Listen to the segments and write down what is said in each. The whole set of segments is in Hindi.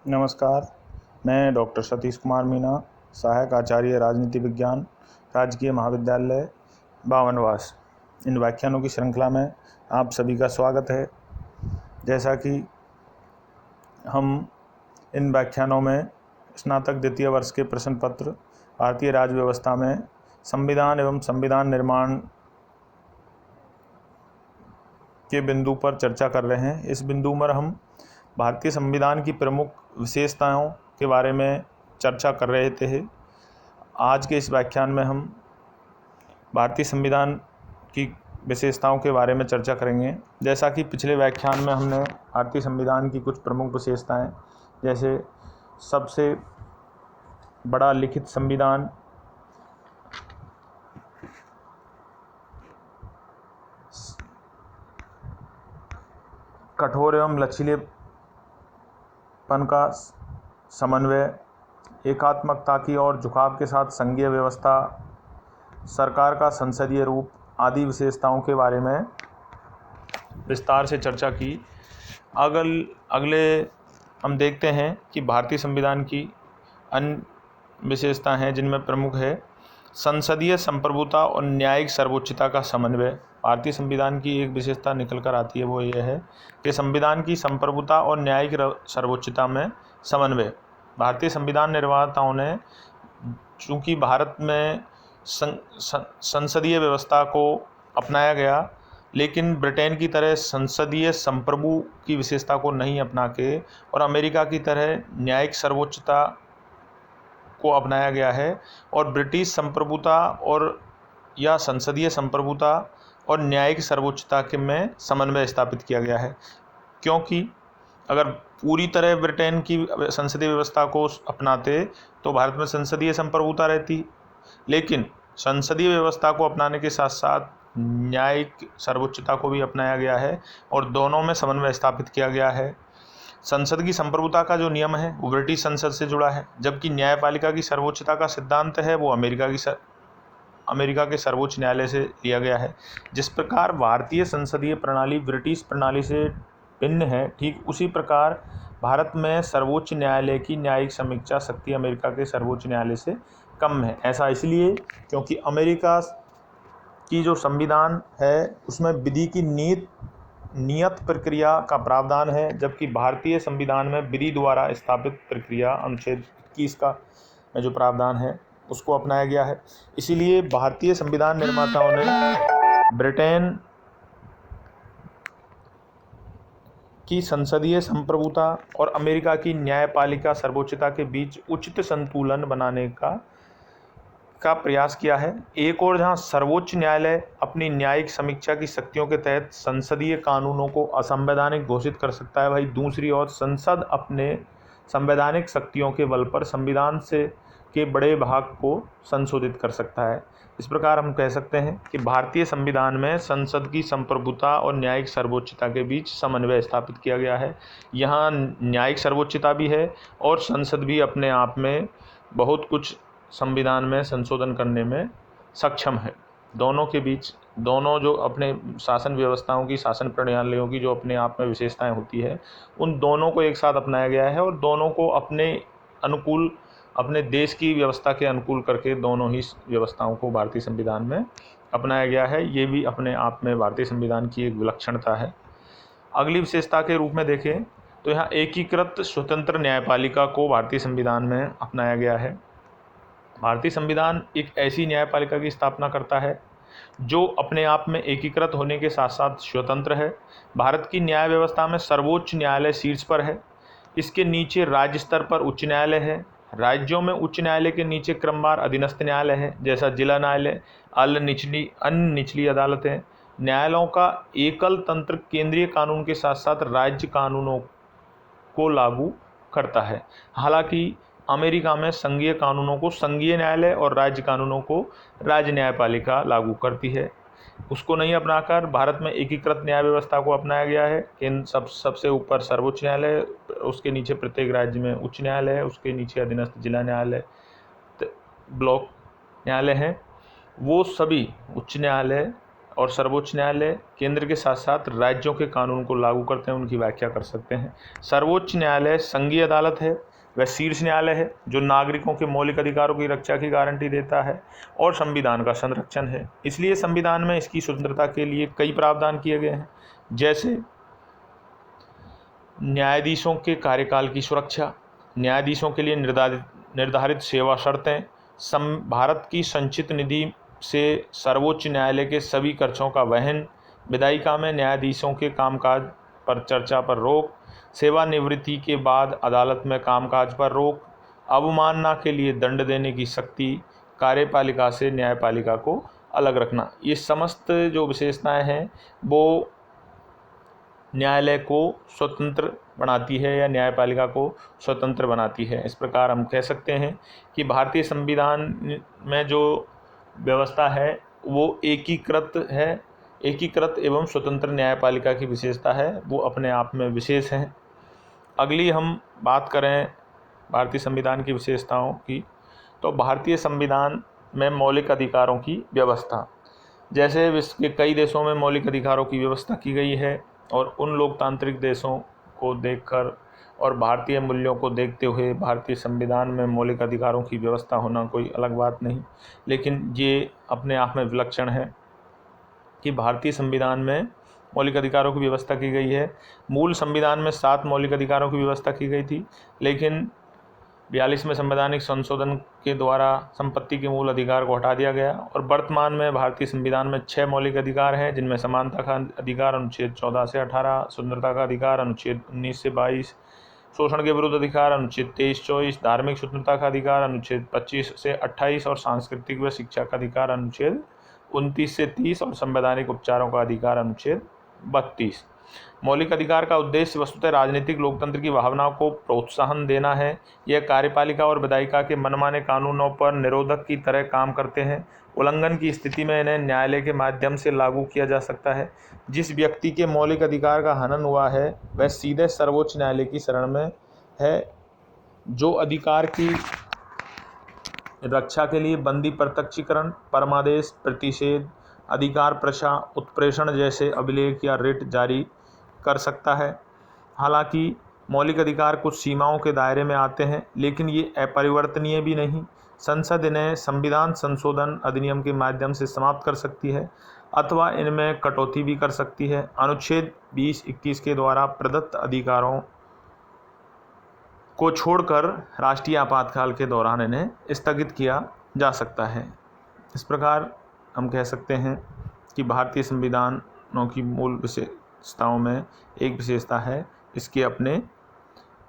नमस्कार। मैं डॉक्टर सतीश कुमार मीना, सहायक आचार्य राजनीति विज्ञान, राजकीय महाविद्यालय बावनवास। इन व्याख्यानों की श्रृंखला में आप सभी का स्वागत है। जैसा कि हम इन व्याख्यानों में स्नातक द्वितीय वर्ष के प्रश्न पत्र भारतीय राज्य व्यवस्था में संविधान एवं संविधान निर्माण के बिंदु पर चर्चा कर रहे हैं। इस बिंदु पर हम भारतीय संविधान की प्रमुख विशेषताओं के बारे में चर्चा कर रहे थे। आज के इस व्याख्यान में हम भारतीय संविधान की विशेषताओं के बारे में चर्चा करेंगे। जैसा कि पिछले व्याख्यान में हमने भारतीय संविधान की कुछ प्रमुख विशेषताएं, जैसे सबसे बड़ा लिखित संविधान, कठोर एवं लचीलेपन का समन्वय, एकात्मकता की और झुकाव के साथ संघीय व्यवस्था, सरकार का संसदीय रूप आदि विशेषताओं के बारे में विस्तार से चर्चा की। अगले हम देखते हैं कि भारतीय संविधान की अन्य विशेषता हैं, जिनमें प्रमुख है संसदीय संप्रभुता और न्यायिक सर्वोच्चता का समन्वय। भारतीय संविधान की एक विशेषता निकल कर आती है, वो ये है कि संविधान की संप्रभुता और न्यायिक सर्वोच्चता में समन्वय। भारतीय संविधान निर्माताओं ने, चूँकि भारत में संसदीय व्यवस्था को अपनाया गया, लेकिन ब्रिटेन की तरह संसदीय संप्रभु की विशेषता को नहीं अपना के और अमेरिका की तरह न्यायिक सर्वोच्चता को अपनाया गया है, और ब्रिटिश संप्रभुता और या संसदीय संप्रभुता और न्यायिक सर्वोच्चता के में समन्वय स्थापित किया गया है। क्योंकि अगर पूरी तरह ब्रिटेन की संसदीय व्यवस्था को अपनाते तो भारत में संसदीय संप्रभुता रहती, लेकिन संसदीय व्यवस्था को अपनाने के साथ साथ न्यायिक सर्वोच्चता को भी अपनाया गया है और दोनों में समन्वय स्थापित किया गया है। संसद की संप्रभुता का जो नियम है वो ब्रिटिश संसद से जुड़ा है, जबकि न्यायपालिका की सर्वोच्चता का सिद्धांत है वो अमेरिका के सर्वोच्च न्यायालय से लिया गया है। जिस प्रकार भारतीय संसदीय प्रणाली ब्रिटिश प्रणाली से भिन्न है, ठीक उसी प्रकार भारत में सर्वोच्च न्यायालय की न्यायिक समीक्षा शक्ति अमेरिका के सर्वोच्च न्यायालय से कम है। ऐसा इसलिए क्योंकि अमेरिका की जो संविधान है उसमें विधि की नियत प्रक्रिया का प्रावधान है, जबकि भारतीय संविधान में विधि द्वारा स्थापित प्रक्रिया अनुच्छेद 21 का में जो प्रावधान है उसको अपनाया गया है। इसीलिए भारतीय संविधान निर्माताओं ने ब्रिटेन की संसदीय संप्रभुता और अमेरिका की न्यायपालिका सर्वोच्चता के बीच उचित संतुलन बनाने का प्रयास किया है। एक और जहां सर्वोच्च न्यायालय अपनी न्यायिक समीक्षा की शक्तियों के तहत संसदीय कानूनों को असंवैधानिक घोषित कर सकता है, वहीं दूसरी ओर संसद अपने संवैधानिक शक्तियों के बल पर संविधान से के बड़े भाग को संशोधित कर सकता है। इस प्रकार हम कह सकते हैं कि भारतीय संविधान में संसद की संप्रभुता और न्यायिक सर्वोच्चता के बीच समन्वय स्थापित किया गया है। यहाँ न्यायिक सर्वोच्चता भी है और संसद भी अपने आप में बहुत कुछ संविधान में संशोधन करने में सक्षम है। दोनों के बीच, दोनों जो अपने शासन व्यवस्थाओं की, शासन प्रणालियों की जो अपने आप में विशेषताएं होती है, उन दोनों को एक साथ अपनाया गया है और दोनों को अपने अनुकूल, अपने देश की व्यवस्था के अनुकूल करके दोनों ही व्यवस्थाओं को भारतीय संविधान में अपनाया गया है। ये भी अपने आप में भारतीय संविधान की एक विलक्षणता है। अगली विशेषता के रूप में देखें तो यहाँ एकीकृत स्वतंत्र न्यायपालिका को भारतीय संविधान में अपनाया गया है। भारतीय संविधान एक ऐसी न्यायपालिका की स्थापना करता है जो अपने आप में एकीकृत होने के साथ साथ स्वतंत्र है। भारत की न्याय व्यवस्था में सर्वोच्च न्यायालय शीर्ष पर है, इसके नीचे राज्य स्तर पर उच्च न्यायालय है। राज्यों में उच्च न्यायालय के नीचे क्रमवार अधीनस्थ न्यायालय है, जैसा जिला न्यायालय, अन्य निचली अदालतें। न्यायालयों का एकल तंत्र केंद्रीय कानून के साथ साथ राज्य कानूनों को लागू करता है। हालांकि अमेरिका में संघीय कानूनों को संघीय न्यायालय और राज्य कानूनों को राज्य न्यायपालिका लागू करती है। उसको नहीं अपनाकर भारत में एकीकृत न्याय व्यवस्था को अपनाया गया है। केंद्र सबसे ऊपर सर्वोच्च न्यायालय, उसके नीचे प्रत्येक राज्य में उच्च न्यायालय है, उसके नीचे अधीनस्थ जिला न्यायालय, ब्लॉक न्यायालय हैं। वो सभी उच्च न्यायालय और सर्वोच्च न्यायालय केंद्र के साथ साथ राज्यों के कानून को लागू करते हैं, उनकी व्याख्या कर सकते हैं। सर्वोच्च न्यायालय संघीय अदालत है, वह शीर्ष न्यायालय है जो नागरिकों के मौलिक अधिकारों की रक्षा की गारंटी देता है और संविधान का संरक्षण है। इसलिए संविधान में इसकी स्वतंत्रता के लिए कई प्रावधान किए गए हैं, जैसे न्यायाधीशों के कार्यकाल की सुरक्षा, न्यायाधीशों के लिए निर्धारित सेवा शर्तें, भारत की संचित निधि से सर्वोच्च न्यायालय के सभी खर्चों का वहन, विधायिका में न्यायाधीशों के कामकाज पर चर्चा पर रोक, सेवानिवृत्ति के बाद अदालत में कामकाज पर रोक, अवमानना के लिए दंड देने की शक्ति, कार्यपालिका से न्यायपालिका को अलग रखना। ये समस्त जो विशेषताएं हैं वो न्यायालय को स्वतंत्र बनाती है या न्यायपालिका को स्वतंत्र बनाती है। इस प्रकार हम कह सकते हैं कि भारतीय संविधान में जो व्यवस्था है वो एकीकृत है, एकीकृत एवं स्वतंत्र न्यायपालिका की विशेषता है, वो अपने आप में विशेष है। अगली हम बात करें भारतीय संविधान की विशेषताओं की, तो भारतीय संविधान में मौलिक अधिकारों की व्यवस्था, जैसे विश्व के कई देशों में मौलिक अधिकारों की व्यवस्था की गई है और उन लोकतांत्रिक देशों को देखकर और भारतीय मूल्यों को देखते हुए भारतीय संविधान में मौलिक अधिकारों की व्यवस्था होना कोई अलग बात नहीं, लेकिन ये अपने आप में विलक्षण है कि भारतीय संविधान में मौलिक अधिकारों की व्यवस्था की गई है। मूल संविधान में 7 मौलिक अधिकारों की व्यवस्था की गई थी, लेकिन 42वें संवैधानिक संशोधन के द्वारा संपत्ति के मूल अधिकार को हटा दिया गया और वर्तमान में भारतीय संविधान में 6 मौलिक अधिकार हैं, जिनमें समानता का अधिकार अनुच्छेद 14 से 18, स्वतंत्रता का अधिकार अनुच्छेद 19 से 22, शोषण के विरुद्ध अधिकार अनुच्छेद 23-24, धार्मिक स्वतंत्रता का अधिकार अनुच्छेद 25 से 28 और सांस्कृतिक व शिक्षा का अधिकार अनुच्छेद 29 से 30 और संवैधानिक उपचारों का अधिकार अनुच्छेद 32। मौलिक अधिकार का उद्देश्य वस्तुतः राजनीतिक लोकतंत्र की भावनाओं को प्रोत्साहन देना है। यह कार्यपालिका और विधायिका के मनमाने कानूनों पर निरोधक की तरह काम करते हैं। उल्लंघन की स्थिति में इन्हें न्यायालय के माध्यम से लागू किया जा सकता है। जिस व्यक्ति के मौलिक अधिकार का हनन हुआ है वह सीधे सर्वोच्च न्यायालय की शरण में है, जो अधिकार की रक्षा के लिए बंदी प्रत्यक्षीकरण, परमादेश, प्रतिषेध, अधिकार प्रशा, उत्प्रेषण जैसे अभिलेख या रिट जारी कर सकता है। हालांकि मौलिक अधिकार कुछ सीमाओं के दायरे में आते हैं, लेकिन ये अपरिवर्तनीय भी नहीं। संसद इन्हें संविधान संशोधन अधिनियम के माध्यम से समाप्त कर सकती है अथवा इनमें कटौती भी कर सकती है। अनुच्छेद 20-21 के द्वारा प्रदत्त अधिकारों को छोड़कर राष्ट्रीय आपातकाल के दौरान इन्हें स्थगित किया जा सकता है। इस प्रकार हम कह सकते हैं कि भारतीय संविधानों की मूल विशेषताओं में एक विशेषता है इसके अपने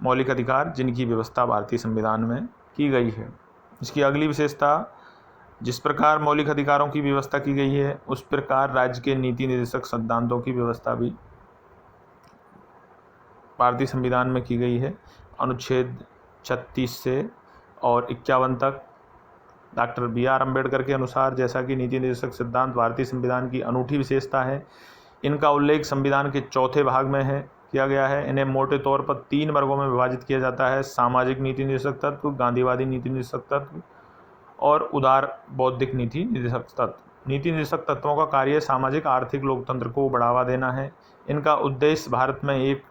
मौलिक अधिकार, जिनकी व्यवस्था भारतीय संविधान में की गई है। इसकी अगली विशेषता, जिस प्रकार मौलिक अधिकारों की व्यवस्था की गई है उस प्रकार राज्य के नीति निर्देशक सिद्धांतों की व्यवस्था भी भारतीय संविधान में की गई है। अनुच्छेद 36 से और 51 तक डॉक्टर BR अम्बेडकर के अनुसार, जैसा कि नीति निर्देशक सिद्धांत भारतीय संविधान की अनूठी विशेषता है, इनका उल्लेख संविधान के 4थे भाग में किया गया है। इन्हें मोटे तौर पर 3 वर्गों में विभाजित किया जाता है: सामाजिक नीति निर्देशक तत्व, गांधीवादी नीति निर्देशक तत्व और उदार बौद्धिक नीति निर्देशक तत्व। नीति निर्देशक तत्वों का कार्य सामाजिक आर्थिक लोकतंत्र को बढ़ावा देना है। इनका उद्देश्य भारत में एक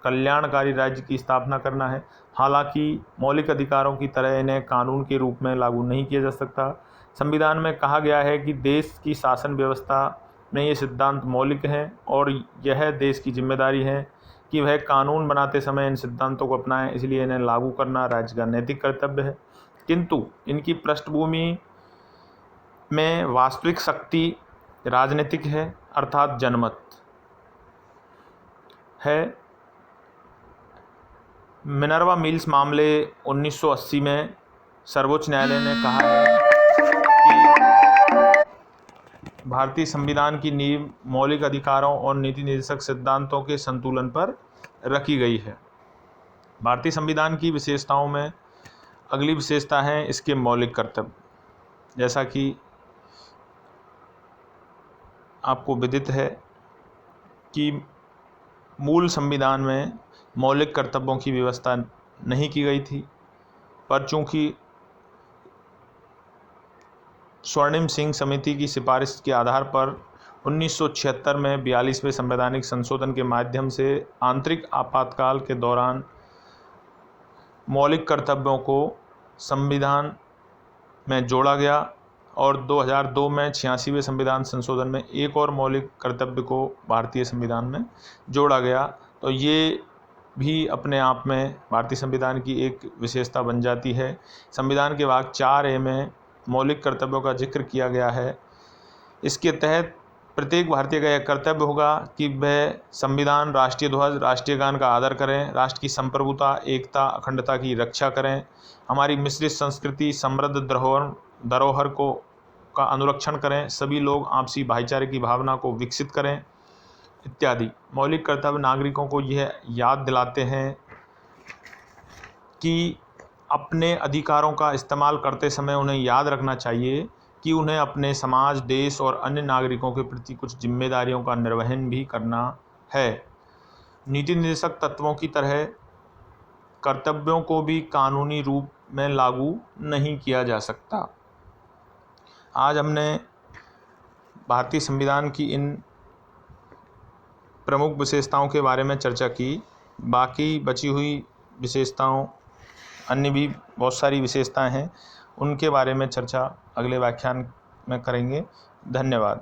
कल्याणकारी राज्य की स्थापना करना है। हालांकि मौलिक अधिकारों की तरह इन्हें कानून के रूप में लागू नहीं किया जा सकता। संविधान में कहा गया है कि देश की शासन व्यवस्था में ये सिद्धांत मौलिक हैं और यह देश की जिम्मेदारी है कि वह कानून बनाते समय इन सिद्धांतों को अपनाएं, इसलिए इन्हें लागू करना राज्य का नैतिक कर्तव्य है। किंतु इनकी पृष्ठभूमि में वास्तविक शक्ति राजनीतिक है, अर्थात जनमत है। मिनर्वा मिल्स मामले 1980 में सर्वोच्च न्यायालय ने कहा है कि भारतीय संविधान की नींव मौलिक अधिकारों और नीति निर्देशक सिद्धांतों के संतुलन पर रखी गई है। भारतीय संविधान की विशेषताओं में अगली विशेषता है इसके मौलिक कर्तव्य। जैसा कि आपको विदित है कि मूल संविधान में मौलिक कर्तव्यों की व्यवस्था नहीं की गई थी, पर चूंकि स्वर्णिम सिंह समिति की सिफारिश के आधार पर 1976 में 42वें संवैधानिक संशोधन के माध्यम से आंतरिक आपातकाल के दौरान मौलिक कर्तव्यों को संविधान में जोड़ा गया और 2002 में 86वें संविधान संशोधन में एक और मौलिक कर्तव्य को भारतीय संविधान में जोड़ा गया। तो ये भी अपने आप में भारतीय संविधान की एक विशेषता बन जाती है। संविधान के भाग 4A में मौलिक कर्तव्यों का जिक्र किया गया है। इसके तहत प्रत्येक भारतीय का यह कर्तव्य होगा कि वह संविधान, राष्ट्रीय ध्वज, राष्ट्रीय गान का आदर करें, राष्ट्र की संप्रभुता, एकता, अखंडता की रक्षा करें, हमारी मिश्रित संस्कृति, समृद्ध धरोहर का अनुरक्षण करें, सभी लोग आपसी भाईचारे की भावना को विकसित करें इत्यादि। मौलिक कर्तव्य नागरिकों को यह याद दिलाते हैं कि अपने अधिकारों का इस्तेमाल करते समय उन्हें याद रखना चाहिए कि उन्हें अपने समाज, देश और अन्य नागरिकों के प्रति कुछ जिम्मेदारियों का निर्वहन भी करना है। नीति निर्देशक तत्वों की तरह कर्तव्यों को भी कानूनी रूप में लागू नहीं किया जा सकता। आज हमने भारतीय संविधान की इन प्रमुख विशेषताओं के बारे में चर्चा की। बाकी बची हुई विशेषताओं, अन्य भी बहुत सारी विशेषताएं हैं, उनके बारे में चर्चा अगले व्याख्यान में करेंगे। धन्यवाद।